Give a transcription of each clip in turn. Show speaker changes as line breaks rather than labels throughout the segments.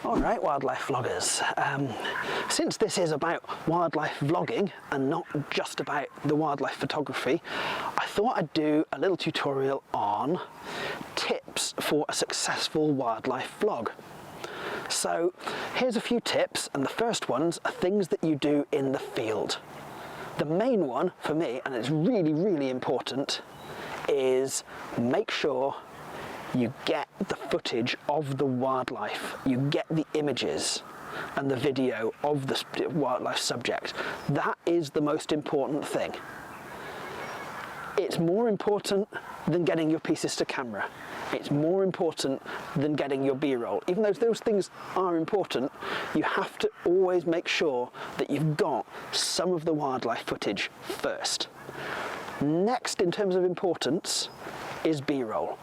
Alright, wildlife vloggers, since this is about wildlife vlogging and not just about the wildlife photography, I thought I'd do a little tutorial on tips for a successful wildlife vlog. So here's a few tips, and the first ones are things that you do in the field. The main one for me, and it's really important, is make sure you get the footage of the wildlife, you get the images and the video of the wildlife subject. That is the most important thing. It's more important than getting your pieces to camera. It's more important than getting your B-roll. Even though those things are important, you have to always make sure that you've got some of the wildlife footage first. Next in terms of importance is B-roll.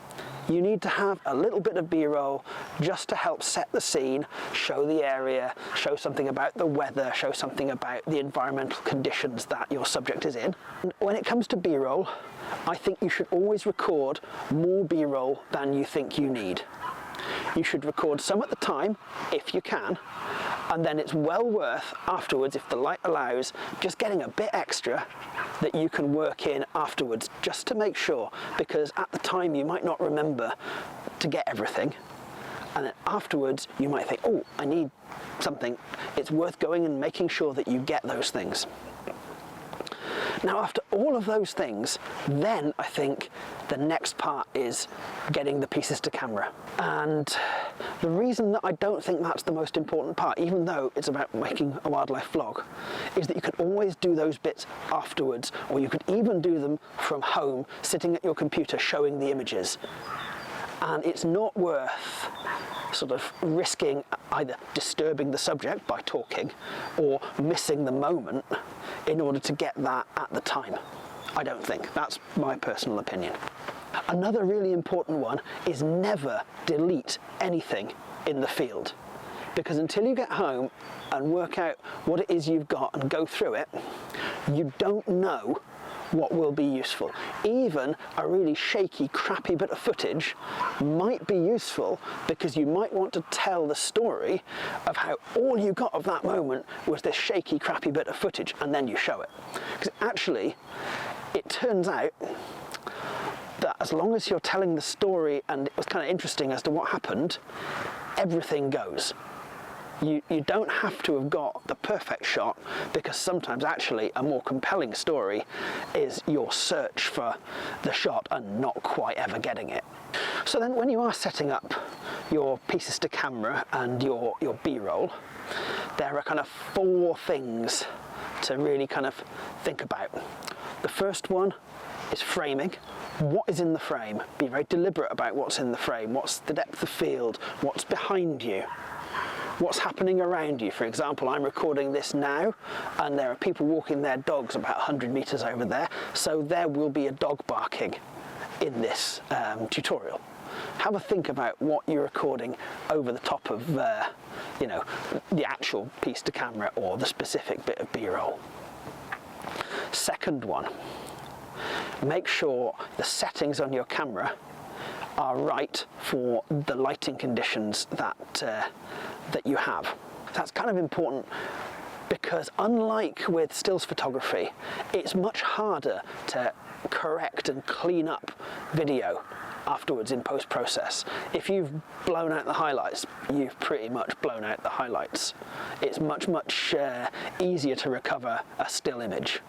You need to have a little bit of B-roll just to help set the scene, show the area, show something about the weather, show something about the environmental conditions that your subject is in. And when it comes to B-roll, I think you should always record more B-roll than you think you need. You should record some at the time, if you can, and then it's well worth afterwards, if the light allows, just getting a bit extra that you can work in afterwards, just to make sure, because at the time you might not remember to get everything, and then afterwards you might think, oh, I need something. It's worth going and making sure that you get those things. Now, after all of those things, then I think the next part is getting the pieces to camera. And the reason that I don't think that's the most important part, even though it's about making a wildlife vlog, is that you can always do those bits afterwards, or you could even do them from home, sitting at your computer showing the images. And it's not worth sort of risking either disturbing the subject by talking or missing the moment in order to get that at the time. I don't think. That's my personal opinion. Another really important one is never delete anything in the field, because until you get home and work out what it is you've got and go through it, you don't know what will be useful. Even a really shaky, crappy bit of footage might be useful, because you might want to tell the story of how all you got of that moment was this shaky, crappy bit of footage, and then you show it. Because actually, it turns out that as long as you're telling the story and it was kind of interesting as to what happened, everything goes. You don't have to have got the perfect shot, because sometimes actually a more compelling story is your search for the shot and not quite ever getting it. So then when you are setting up your pieces to camera and your B-roll, there are kind of 4 things to really kind of think about. The first one is framing. What is in the frame? Be very deliberate about what's in the frame. What's the depth of field? What's behind you? What's happening around you? For example, I'm recording this now and there are people walking their dogs about 100 meters over there, so there will be a dog barking in this tutorial. Have a think about what you're recording over the top of you know, the actual piece to camera or the specific bit of B-roll. Second one, make sure the settings on your camera are right for the lighting conditions that you have. That's kind of important, because unlike with stills photography, it's much harder to correct and clean up video afterwards in post-process. If you've blown out the highlights, you've pretty much blown out the highlights. It's much easier to recover a still image.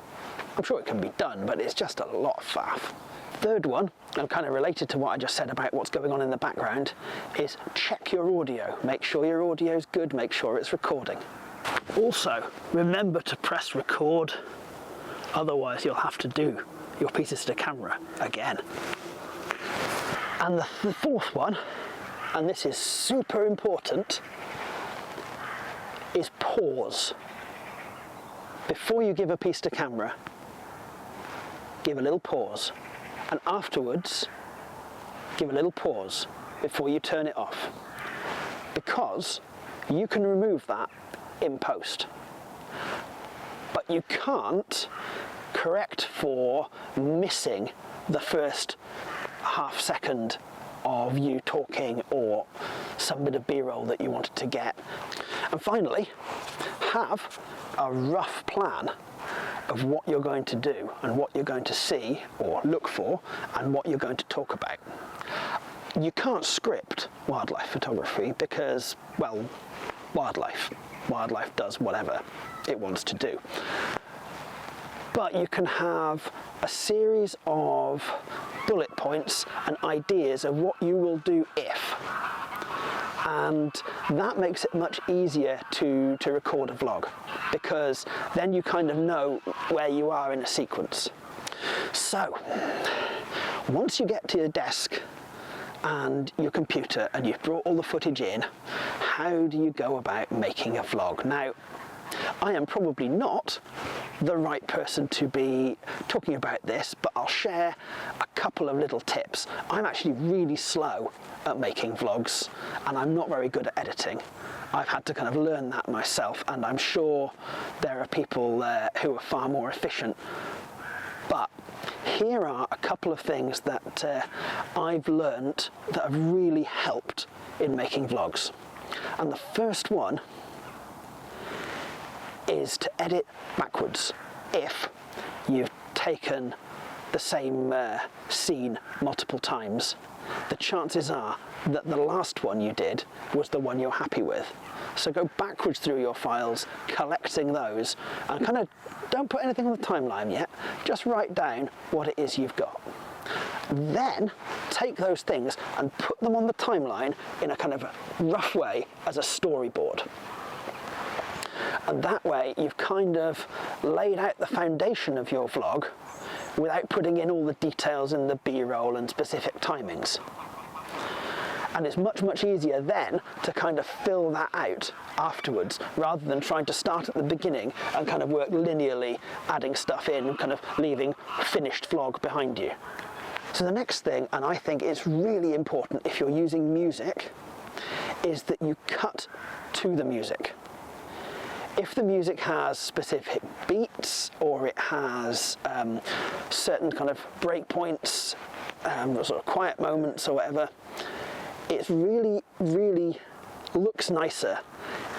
I'm sure it can be done, but it's just a lot of faff. Third one, and kind of related to what I just said about what's going on in the background, is check your audio. Make sure your audio is good, make sure it's recording. Also, remember to press record, otherwise you'll have to do your pieces to camera again. And the fourth one, and this is super important, is pause. Before you give a piece to camera, give a little pause. And afterwards, give a little pause before you turn it off, because you can remove that in post, but you can't correct for missing the first half second of you talking, or some bit of B-roll that you wanted to get. And finally, have a rough plan of what you're going to do and what you're going to see or look for and what you're going to talk about. You can't script wildlife photography because, well, wildlife does whatever it wants to do. But you can have a series of bullet points and ideas of what you will do if. And that makes it much easier to record a vlog, because then you kind of know where you are in a sequence. So, once you get to your desk and your computer and you've brought all the footage in, how do you go about making a vlog? Now, I am probably not the right person to be talking about this, but I'll share a couple of little tips. I'm actually really slow at making vlogs, and I'm not very good at editing. I've had to kind of learn that myself, and I'm sure there are people who are far more efficient. But here are a couple of things that I've learned that have really helped in making vlogs. And the first one is to edit backwards. If you've taken the same scene multiple times, the chances are that the last one you did was the one you're happy with. So go backwards through your files, collecting those, and kind of don't put anything on the timeline yet, just write down what it is you've got. Then take those things and put them on the timeline in a kind of rough way as a storyboard. And that way you've kind of laid out the foundation of your vlog without putting in all the details and the B-roll and specific timings. And it's much, much easier then to kind of fill that out afterwards, rather than trying to start at the beginning and kind of work linearly, adding stuff in, kind of leaving finished vlog behind you. So the next thing, and I think it's really important if you're using music, is that you cut to the music. If the music has specific beats, or it has certain kind of breakpoints, sort of quiet moments or whatever, it's really, really looks nicer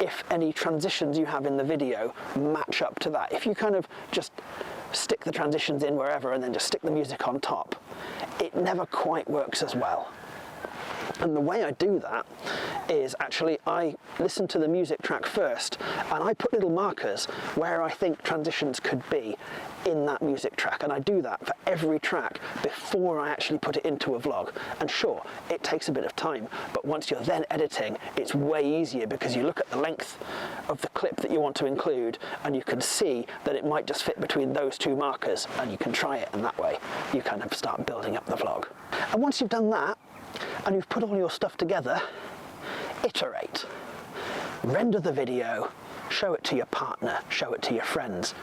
if any transitions you have in the video match up to that. If you kind of just stick the transitions in wherever and then just stick the music on top, it never quite works as well. And the way I do that is actually I listen to the music track first, and I put little markers where I think transitions could be in that music track, and I do that for every track before I actually put it into a vlog. And sure, it takes a bit of time, but once you're then editing, it's way easier, because you look at the length of the clip that you want to include and you can see that it might just fit between those two markers, and you can try it, and that way you kind of start building up the vlog. And once you've done that and you've put all your stuff together, iterate. Render the video, show it to your partner, show it to your friends,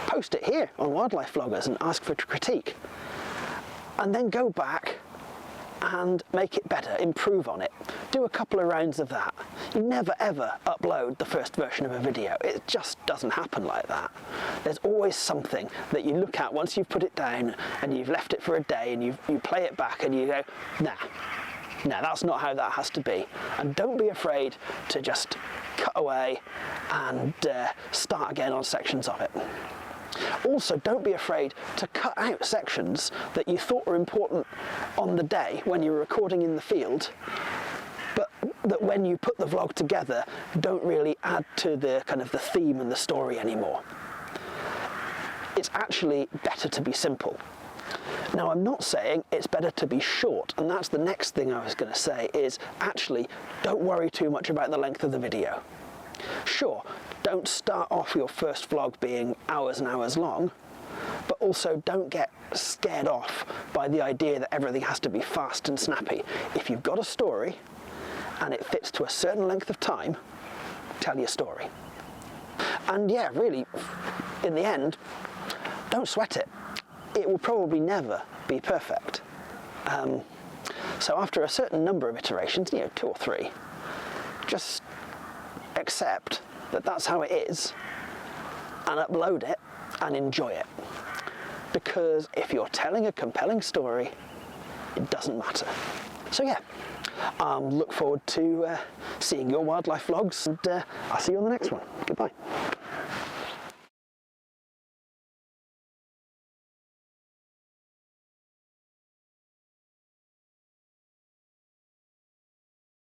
post it here on Wildlife Vloggers and ask for critique. And then go back and make it better, improve on it. Do a couple of rounds of that. You never ever upload the first version of a video. It just doesn't happen like that. There's always something that you look at once you've put it down and you've left it for a day, and you play it back and you go, nah, that's not how that has to be. And don't be afraid to just cut away and start again on sections of it. Also, don't be afraid to cut out sections that you thought were important on the day when you were recording in the field, but that when you put the vlog together don't really add to the kind of the theme and the story anymore. It's actually better to be simple. Now, I'm not saying it's better to be short, and that's the next thing I was going to say, is actually don't worry too much about the length of the video. Sure, don't start off your first vlog being hours and hours long, but also don't get scared off by the idea that everything has to be fast and snappy. If you've got a story and it fits to a certain length of time, tell your story. And yeah, really, in the end, don't sweat it. It will probably never be perfect. So after a certain number of iterations, 2 or 3, just accept that that's how it is and upload it and enjoy it. Because if you're telling a compelling story it doesn't matter. So yeah, look forward to seeing your wildlife vlogs, and I'll see you on the next one. Goodbye.